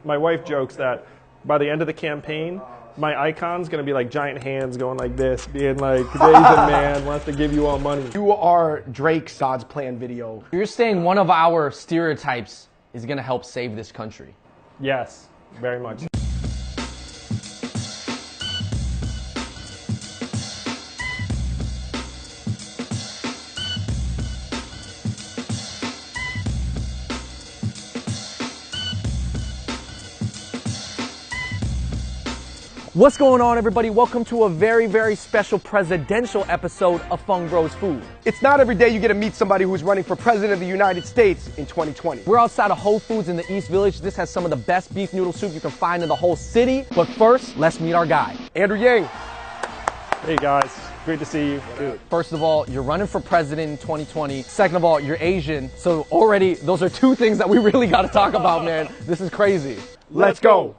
My wife jokes that by the end of the campaign, my icon's gonna be like giant hands going like this, being like, the Asian man wants to give you all money. You are Drake's God's Plan video. You're saying one of our stereotypes is gonna help save this country. Yes, very much. What's going on, everybody? Welcome to a very, very special presidential episode of Fung Bros Food. It's not every day you get to meet somebody who's running for president of the United States in 2020. We're outside of Whole Foods in the East Village. This has some of the best beef noodle soup you can find in the whole city. But first, let's meet our guy. Andrew Yang. Hey guys, great to see you. Dude, first of all, you're running for president in 2020. Second of all, you're Asian. So already, those are two things that we really got to talk about, man. This is crazy. Let's go.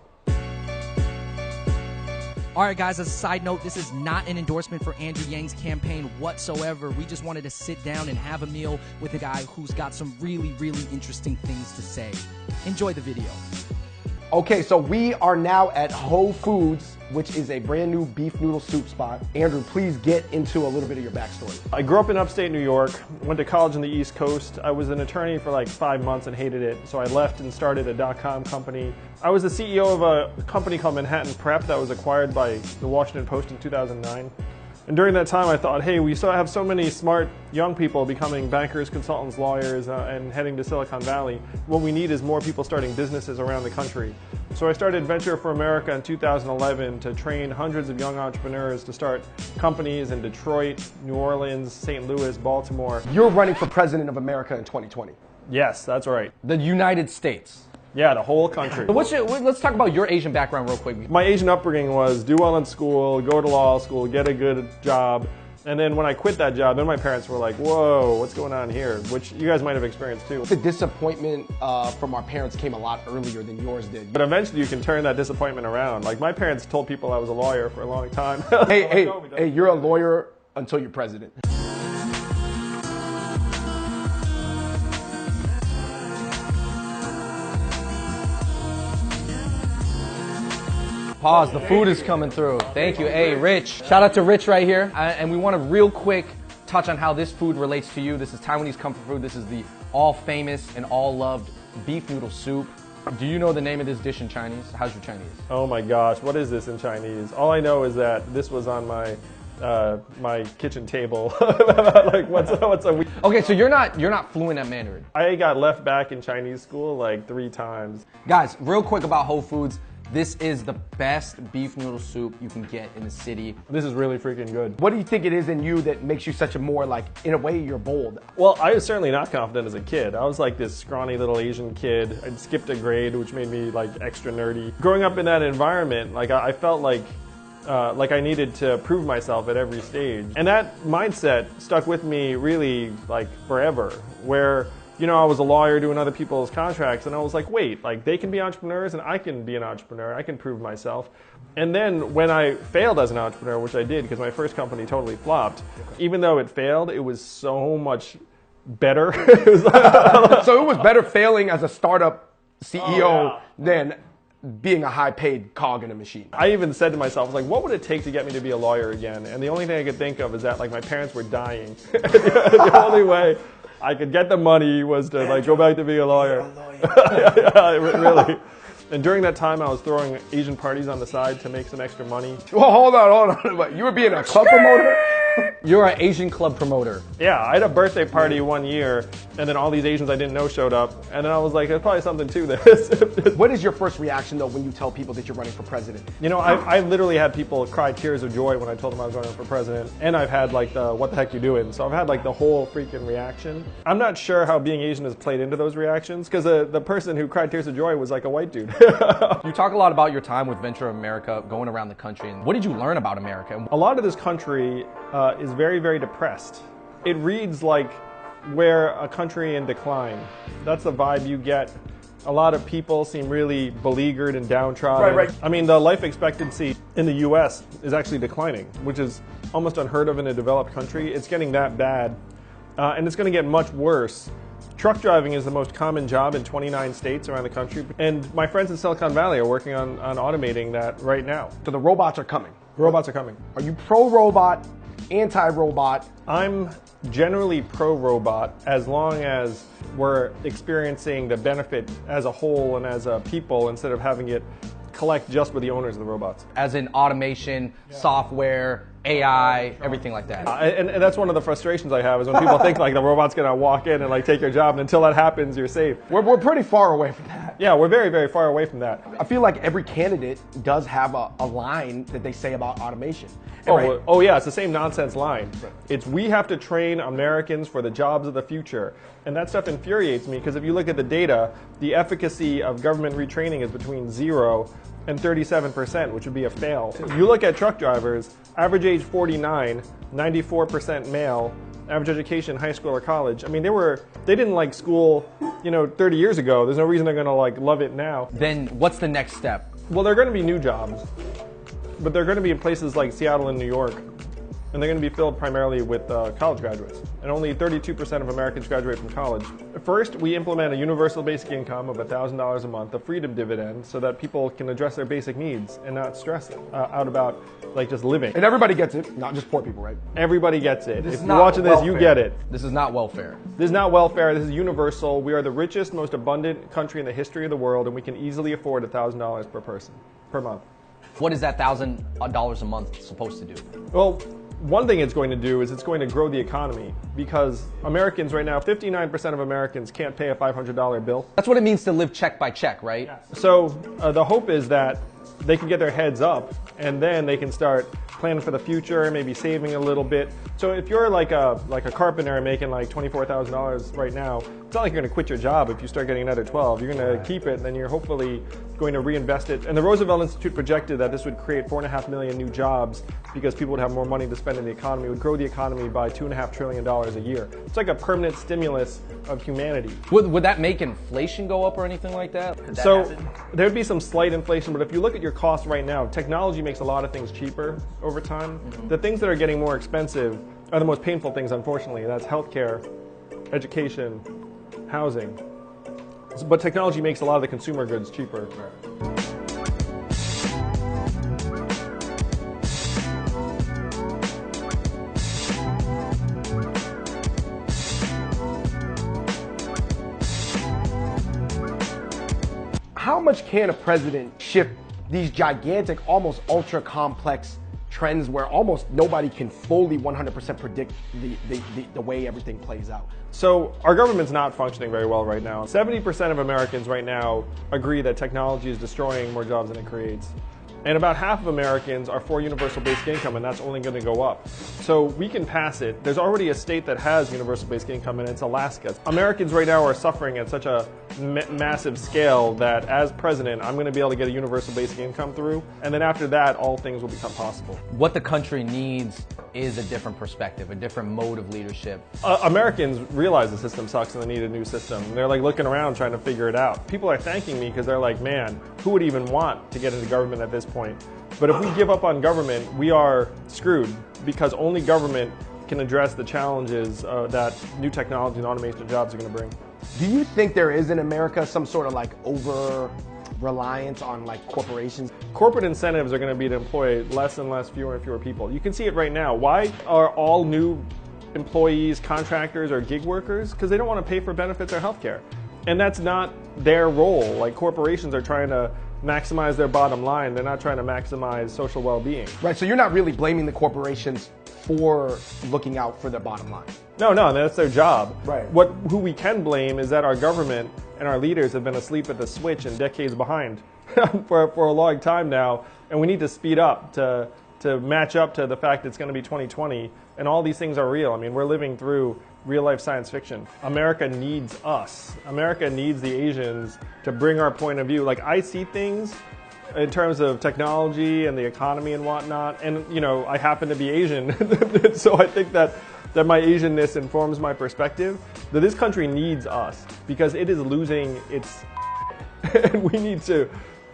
All right, guys, as a side note, this is not an endorsement for Andrew Yang's campaign whatsoever. We just wanted to sit down and have a meal with a guy who's got some really, really interesting things to say. Enjoy the video. Okay, so we are now at Whole Foods, which is a brand new beef noodle soup spot. Andrew, please get into a little bit of your backstory. I grew up in upstate New York, went to college on the East Coast. I was an attorney for like 5 months and hated it, so I left and started a .com company. I was the CEO of a company called Manhattan Prep that was acquired by the Washington Post in 2009. And during that time I thought, hey, we still have so many smart young people becoming bankers, consultants, lawyers, and heading to Silicon Valley. What we need is more people starting businesses around the country. So I started Venture for America in 2011 to train hundreds of young entrepreneurs to start companies in Detroit, New Orleans, St. Louis, Baltimore. You're running for president of America in 2020. Yes, that's right. The United States. Yeah, the whole country. Let's talk about your Asian background real quick. My Asian upbringing was do well in school, go to law school, get a good job. And then when I quit that job, then my parents were like, whoa, what's going on here? Which you guys might have experienced too. The disappointment from our parents came a lot earlier than yours did. But eventually you can turn that disappointment around. Like my parents told people I was a lawyer for a long time. Hey, you're a lawyer until you're president. Pause, the food is coming through. Thank you. Hey, Rich. Shout out to Rich right here. And we want to real quick touch on how this food relates to you. This is Taiwanese comfort food. This is the all famous and all loved beef noodle soup. Do you know the name of this dish in Chinese? How's your Chinese? Oh my gosh, what is this in Chinese? All I know is that this was on my my kitchen table. Like what's a week? Okay, so you're not fluent at Mandarin. I got left back in Chinese school like 3 times. Guys, real quick about Whole Foods. This is the best beef noodle soup you can get in the city. This is really freaking good. What do you think it is in you that makes you such a more, like, in a way, you're bold? Well, I was certainly not confident as a kid. I was like this scrawny little Asian kid. I'd skipped a grade, which made me like extra nerdy. Growing up in that environment, like I felt like I needed to prove myself at every stage. And that mindset stuck with me really like forever, where you know, I was a lawyer doing other people's contracts, and I was like, wait, like they can be entrepreneurs and I can be an entrepreneur. I can prove myself. And then when I failed as an entrepreneur, which I did because my first company totally flopped, even though it failed, it was so much better. So it was better failing as a startup CEO than being a high-paid cog in a machine. I even said to myself, I was like, what would it take to get me to be a lawyer again? And the only thing I could think of is that like my parents were dying. The only way I could get the money was to like go back to being a lawyer. Yeah, really. And during that time, I was throwing Asian parties on the side to make some extra money. Well, hold on. You were being a club promoter? You're an Asian club promoter. Yeah, I had a birthday party one year, and then all these Asians I didn't know showed up, and then I was like, there's probably something to this. What is your first reaction, though, when you tell people that you're running for president? You know, I literally had people cry tears of joy when I told them I was running for president, and I've had like the, what the heck you doing? So I've had like the whole freaking reaction. I'm not sure how being Asian has played into those reactions, because the person who cried tears of joy was like a white dude. You talk a lot about your time with Venture America, going around the country, and what did you learn about America? A lot of this country is very, very depressed. It reads like we're a country in decline. That's the vibe you get. A lot of people seem really beleaguered and downtrodden. Right. I mean, the life expectancy in the US is actually declining, which is almost unheard of in a developed country. It's getting that bad, and it's going to get much worse Truck driving is the most common job in 29 states around the country. And my friends in Silicon Valley are working on automating that right now. So the robots are coming. The robots are coming. Are you pro-robot, anti-robot? I'm generally pro-robot as long as we're experiencing the benefit as a whole and as a people instead of having it collect just with the owners of the robots. As in automation, software, AI, everything like that. And that's one of the frustrations I have is when people think like the robot's gonna walk in and like take your job, and until that happens, you're safe. We're pretty far away from that. Yeah, we're very, very far away from that. I feel like every candidate does have a line that they say about automation. Oh yeah, it's the same nonsense line. It's we have to train Americans for the jobs of the future. And that stuff infuriates me because if you look at the data, the efficacy of government retraining is between 0 and 37%, which would be a fail. You look at truck drivers, average age 49, 94% male, average education, high school or college. I mean, they didn't like school, 30 years ago. There's no reason they're gonna like love it now. Then what's the next step? Well, there are gonna be new jobs, but they're gonna be in places like Seattle and New York. And they're going to be filled primarily with college graduates. And only 32% of Americans graduate from college. First, we implement a universal basic income of $1,000 a month, a freedom dividend, so that people can address their basic needs and not stress out about like just living. And everybody gets it, not just poor people, right? Everybody gets it. If you're not watching this, you welfare. get it. This is not welfare. This is not welfare. This is universal. We are the richest, most abundant country in the history of the world, and we can easily afford $1,000 per person, per month. What is that $1,000 a month supposed to do? Well, one thing it's going to do is it's going to grow the economy because Americans right now, 59% of Americans can't pay a $500 bill. That's what it means to live check by check, right? So the hope is that they can get their heads up and then they can start planning for the future, maybe saving a little bit. So if you're like a carpenter making like $24,000 right now, it's not like you're going to quit your job if you start getting another 12. You're going to keep it, and then you're hopefully going to reinvest it. And the Roosevelt Institute projected that this would create 4.5 million new jobs because people would have more money to spend in the economy. It would grow the economy by $2.5 trillion a year. It's like a permanent stimulus of humanity. Would that make inflation go up or anything like that? So there'd be some slight inflation, but if you look at your costs right now, technology makes a lot of things cheaper over time. Mm-hmm. The things that are getting more expensive are the most painful things, unfortunately. That's healthcare, education, housing. But technology makes a lot of the consumer goods cheaper. How much can a president shift these gigantic, almost ultra complex trends where almost nobody can fully 100% predict the way everything plays out? So our government's not functioning very well right now. 70% of Americans right now agree that technology is destroying more jobs than it creates. And about half of Americans are for universal basic income, and that's only going to go up. So we can pass it. There's already a state that has universal basic income, and it's Alaska. Americans right now are suffering at such a massive scale that as president, I'm going to be able to get a universal basic income through. And then after that, all things will become possible. What the country needs is a different perspective, a different mode of leadership. Americans realize the system sucks and they need a new system. They're like looking around trying to figure it out. People are thanking me because they're like, man, who would even want to get into government at this point? But if we give up on government, we are screwed because only government can address the challenges that new technology and automation jobs are going to bring. Do you think there is in America some sort of like over-reliance on like corporations? Corporate incentives are going to be to employ less and less, fewer and fewer people. You can see it right now. Why are all new employees contractors or gig workers? Because they don't want to pay for benefits or healthcare. And that's not their role. Like corporations are trying to maximize their bottom line. They're not trying to maximize social well-being. Right, so you're not really blaming the corporations for looking out for their bottom line. No, that's their job. Right. Who we can blame is that our government and our leaders have been asleep at the switch and decades behind for a long time now, and we need to speed up to match up to the fact it's going to be 2020, and all these things are real. I mean, we're living through real-life science fiction. America needs us. America needs the Asians to bring our point of view. Like, I see things in terms of technology and the economy and whatnot, and, I happen to be Asian, so I think that my Asianness informs my perspective, that this country needs us because it is losing its and we need to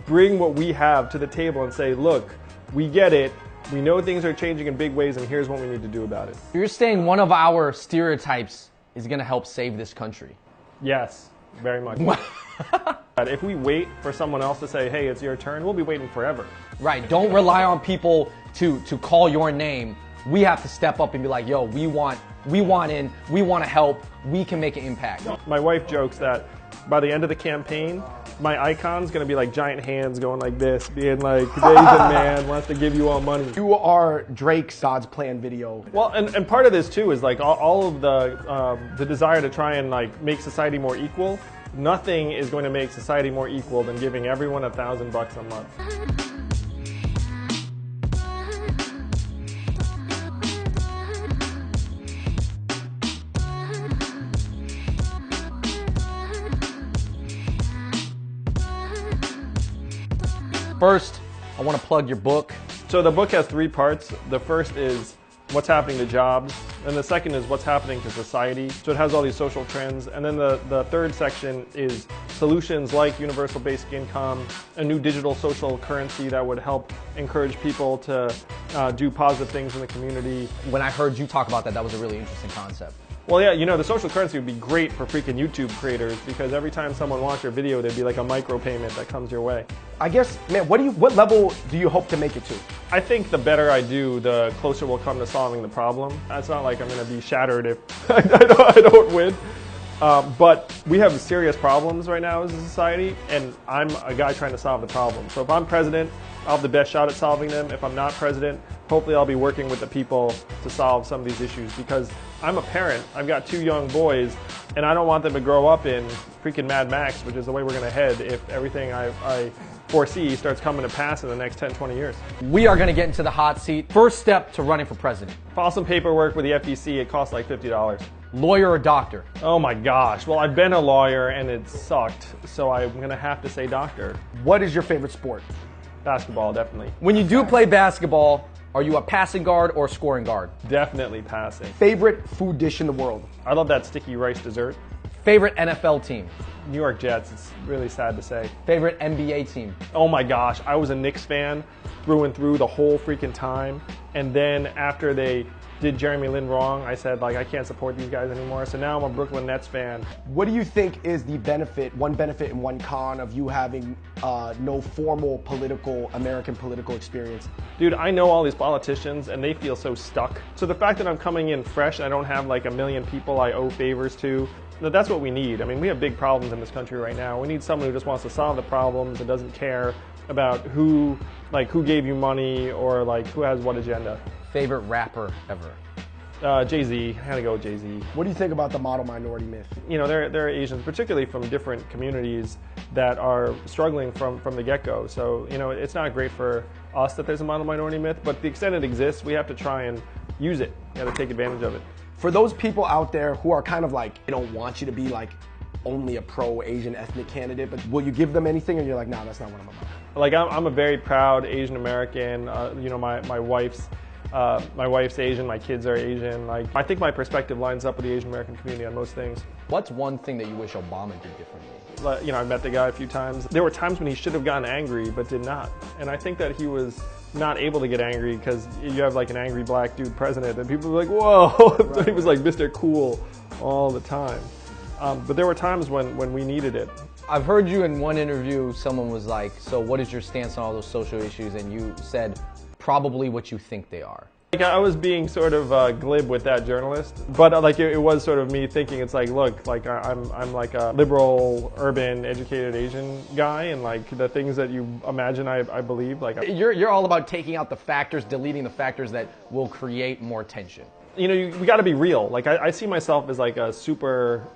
bring what we have to the table and say, look, we get it. We know things are changing in big ways, and here's what we need to do about it. You're saying one of our stereotypes is going to help save this country. Yes, very much. If we wait for someone else to say, hey, it's your turn, we'll be waiting forever. Right, don't rely on people to call your name. We have to step up and be like, yo, we want in, we want to help, we can make an impact. My wife jokes that by the end of the campaign, my icon's gonna be like giant hands going like this, being like, the Asian man wants to give you all money. You are Drake's God's Plan video. Well, and part of this too is like all of the desire to try and like make society more equal. Nothing is going to make society more equal than giving everyone $1,000 a month. First, I want to plug your book. So the book has 3 parts. The first is what's happening to jobs, and the second is what's happening to society. So it has all these social trends, and then the third section is solutions like universal basic income, a new digital social currency that would help encourage people to do positive things in the community. When I heard you talk about that, that was a really interesting concept. Well, yeah, you know, the social currency would be great for freaking YouTube creators because every time someone watched your video, there'd be like a micropayment that comes your way. I guess, man, what level do you hope to make it to? I think the better I do, the closer we'll come to solving the problem. It's not like I'm going to be shattered if I don't win. But we have serious problems right now as a society, and I'm a guy trying to solve the problem. So if I'm president, I'll have the best shot at solving them. If I'm not president, hopefully I'll be working with the people to solve some of these issues because I'm a parent. I've got 2 young boys, and I don't want them to grow up in freaking Mad Max, which is the way we're going to head if everything I foresee starts coming to pass in the next 10, 20 years. We are going to get into the hot seat. First step to running for president. File some paperwork with the FTC. It costs like $50. Lawyer or doctor? Oh my gosh. Well, I've been a lawyer and it sucked, so I'm going to have to say doctor. What is your favorite sport? Basketball, definitely. When you do play basketball, are you a passing guard or a scoring guard? Definitely passing. Favorite food dish in the world? I love that sticky rice dessert. Favorite NFL team? New York Jets. It's really sad to say. Favorite NBA team? Oh my gosh. I was a Knicks fan through and through the whole freaking time. And then after they did Jeremy Lin wrong, I said, like, I can't support these guys anymore. So now I'm a Brooklyn Nets fan. What do you think is the benefit, one benefit and one con of you having no formal American political experience? Dude, I know all these politicians and they feel so stuck. So the fact that I'm coming in fresh and I don't have like a million people I owe favors to, that's what we need. I mean, we have big problems in this country right now. We need someone who just wants to solve the problems and doesn't care about who gave you money or like who has what agenda. Favorite rapper ever? Jay-Z. I had to go with Jay-Z. What do you think about the model minority myth? You know, there are Asians, particularly from different communities, that are struggling from the get-go. So, you know, it's not great for us that there's a model minority myth, but the extent it exists, we have to try and use it. We have to take advantage of it. For those people out there who are kind of like, they don't want you to be like only a pro-Asian ethnic candidate, but will you give them anything and you're like, nah, that's not what I'm about? Like, I'm a very proud Asian American. You know, my wife's Asian, my kids are Asian. Like, I think my perspective lines up with the Asian American community on most things. What's one thing that you wish Obama did differently? You know, I met the guy a few times. There were times when he should have gotten angry, but did not. And I think that he was not able to get angry because you have like an angry black dude president and people were like, whoa. Right. He was like Mr. Cool all the time. But there were times when we needed it. I've heard you in one interview, someone was like, so what is your stance on all those social issues? And you said, probably what you think they are. Like, I was being sort of glib with that journalist, but like it was sort of me thinking, it's like, look, like I'm like a liberal, urban, educated Asian guy, and like the things that you imagine I believe. Like you're all about taking out the factors, deleting the factors that will create more tension. You know, we got to be real. Like I see myself as like a super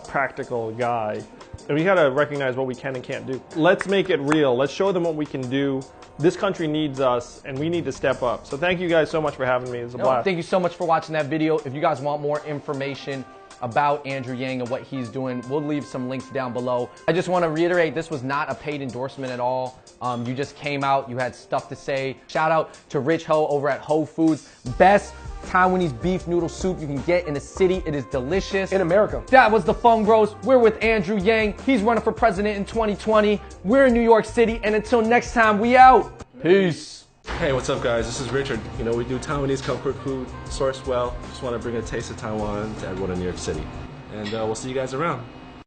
practical guy, and we got to recognize what we can and can't do. Let's make it real. Let's show them what we can do. This country needs us, and we need to step up. So thank you guys so much for having me. It was a blast. Thank you so much for watching that video. If you guys want more information about Andrew Yang and what he's doing, we'll leave some links down below. I just want to reiterate, this was not a paid endorsement at all. You just came out, you had stuff to say. Shout out to Rich Ho over at Ho Foods. Best Taiwanese beef noodle soup you can get in the city. It is delicious. In America. That was the Fun Bros. We're with Andrew Yang. He's running for president in 2020. We're in New York City, and until next time, we out. Peace. Hey, what's up, guys? This is Richard. You know, we do Taiwanese comfort food, sourced well. Just want to bring a taste of Taiwan to everyone in New York City. And we'll see you guys around.